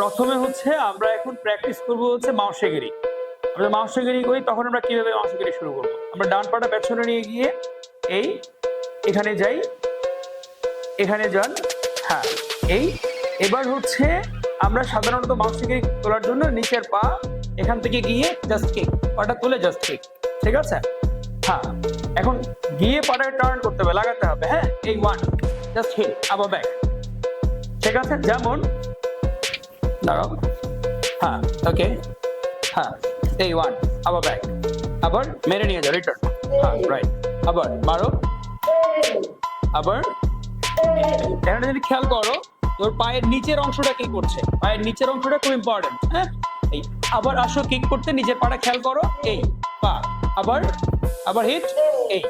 প্রথমে হচ্ছে আমরা এখন প্র্যাকটিস করব হচ্ছে মাওসেগিরি। আমরা মাওসেগিরি করি তখন আমরা কিভাবে মাওসেগিরি শুরু করব। আমরা ডান পাটা পেছনে নিয়ে গিয়ে এই এখানে যাই, এখানে যান, হ্যাঁ এই। এবার হচ্ছে আমরা সাধারণত মাওসেগিরি তোলার জন্য নিচের পা এখান থেকে গিয়ে জাস্ট কিক, পাটা তুলে জাস্ট কিক, ঠিক আছে? হ্যাঁ, এখন গিয়ে পাটা টার্ন করতে হবে, লাগাতে হবে। হ্যাঁ, এই ওয়ান জাস্ট হিট আবার ব্যাক, ঠিক আছে? যেমন দাঁড়াও, হ্যাঁ ওকে, হ্যাঁ এই ওয়ান আবার ব্যাক, আবার মেরে নিয়ে যাও, রিটার্ন, হ্যাঁ রাইট, আবার মারো, আবার। এখানে যদি খেয়াল করো তোর পায়ের নিচের অংশটা কি করছে, পায়ের নিচের অংশটা খুব ইম্পর্টেন্ট। হ্যাঁ, এই আবার আসো কিক করতে, নিজের পাটা খেয়াল করো, এই পা আবার, আবার হিট, এই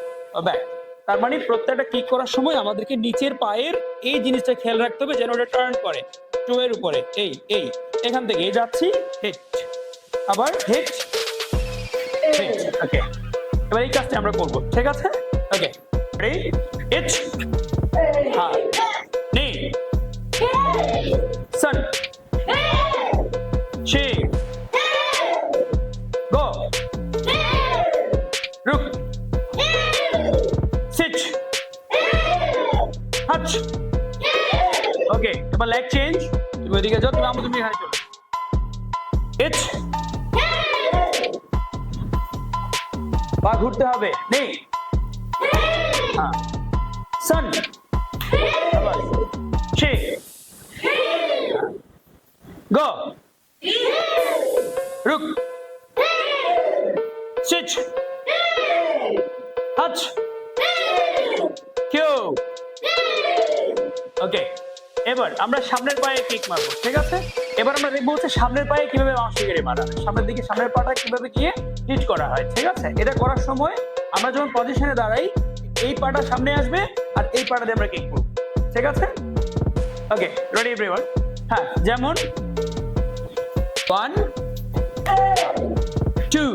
ব্যাক। তার মানে প্রত্যেকটা কিক করার সময় আমাদেরকে নিচের পায়ের এই জিনিসটা খেয়াল রাখতে হবে যেন ওটা টার্ন করে টোয়ের উপরে, এই এই এখান থেকে এই যাচ্ছি, হিট আবার হিট হিট, ওকে। এবার এই কাজটা আমরা করব, ঠিক আছে? ওকে রেডি, হিট, হ্যাঁ নি sun she go ruk sit hutch, ওকে। এবার লেগ চেঞ্জ, তুমি ওদিকে যাও, তুমি এখানে চলো, হিট, পা ঘুরতে হবে, নেই, হ্যাঁ sun আবার she go ruk sit hutch kill, ওকে। এবার আমরা সামনের পায়ে কিক মারবো, ঠিক আছে? এবার আমরা দেখবো হচ্ছে সামনের পায়ে কিভাবে মাওসেগিরি মারা হয়, সামনের দিকে সামনের পাটা কিভাবে গিয়ে হিট করা হয়, ঠিক আছে? এটা করার সময় আমরা যখন পজিশনে দাঁড়াই এই পাটা সামনে আসবে আর এই পাটা দিয়ে আমরা কিক করবো, ঠিক আছে? Okay ready everyone? হ্যাঁ, যেমন 1 2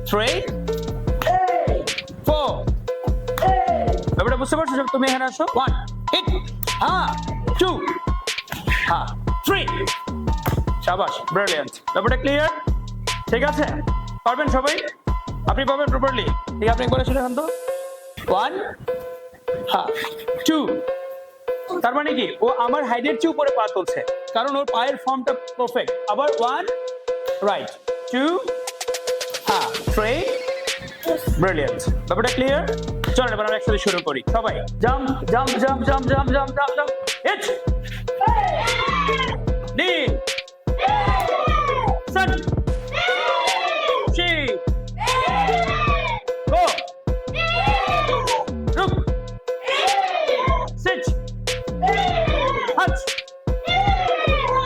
3 4, ব্যাপারটা বুঝতে পারছো? তুমি এখানে আসো, 1 হিট, হ্যাঁ 2 হ্যাঁ 3, শাবাশ, ব্রিলিয়ান্ট। ব্যাপারটা ক্লিয়ার? ঠিক আছে, পারবেন সবাই? আপনি পাবেন প্রপারলি? ঠিক, আপনি বলেছিলেন এখন তো 1 হ্যাঁ 2, তার মানে কি ও আমার হাইটের চেয়ে উপরে পা তুলছে কারণ ওর পায়ের ফর্মটা পারফেক্ট। আবার 1 রাইট, 2 হ্যাঁ 3, ব্রিলিয়ান্ট। ব্যাপারটা ক্লিয়ার? চলেন এবার আমরা একসাথে শুরু করি। সবাই jump jump jump jump jump jump jump jump, hit knee sun she go ruk sit hutch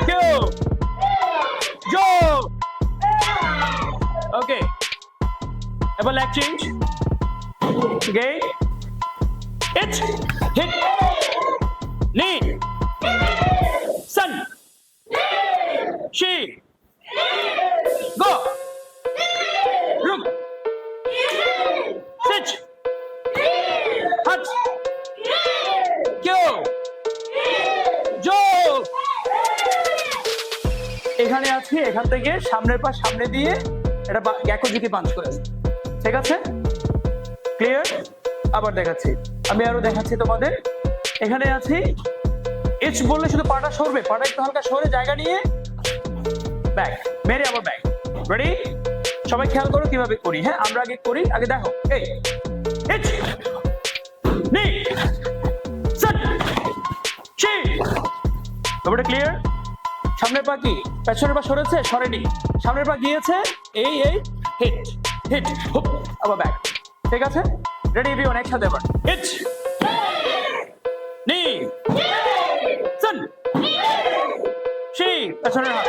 kill go, okay. এবার leg change, okay, hit hit knee sun she go ruk sit hutch kill go, এখানে আছি, এখান থেকে সামনের পা সামনে দিয়ে এটা গ্যাকোজুকি পাঞ্চ করেছে, ঠিক আছে? ক্লিয়ার? আবার দেখাচ্ছি, আমি আরো দেখাচ্ছি তোমাদের। এখানে আছি, এইচ বললে শুধু পাটা সরবে, পাটা একটু হালকা সরে জায়গা নিয়ে ব্যাক, মেরে আবার ব্যাক। রেডি? সবাই খেয়াল করো কিভাবে করি। হ্যাঁ, আমরা আগে করি, আগে দেখো, এই হিট নি sun she, ব্যাপারটা ক্লিয়ার? সামনের পা কি পেছনের পা সরেছে? সরেনি, সামনের পা গিয়েছে, এই এই হিট হিট হুপ আবার ব্যাক, ঠিক আছে? Ready everyone? একসাথে এবার হিট নি sun she, পেছনের হাত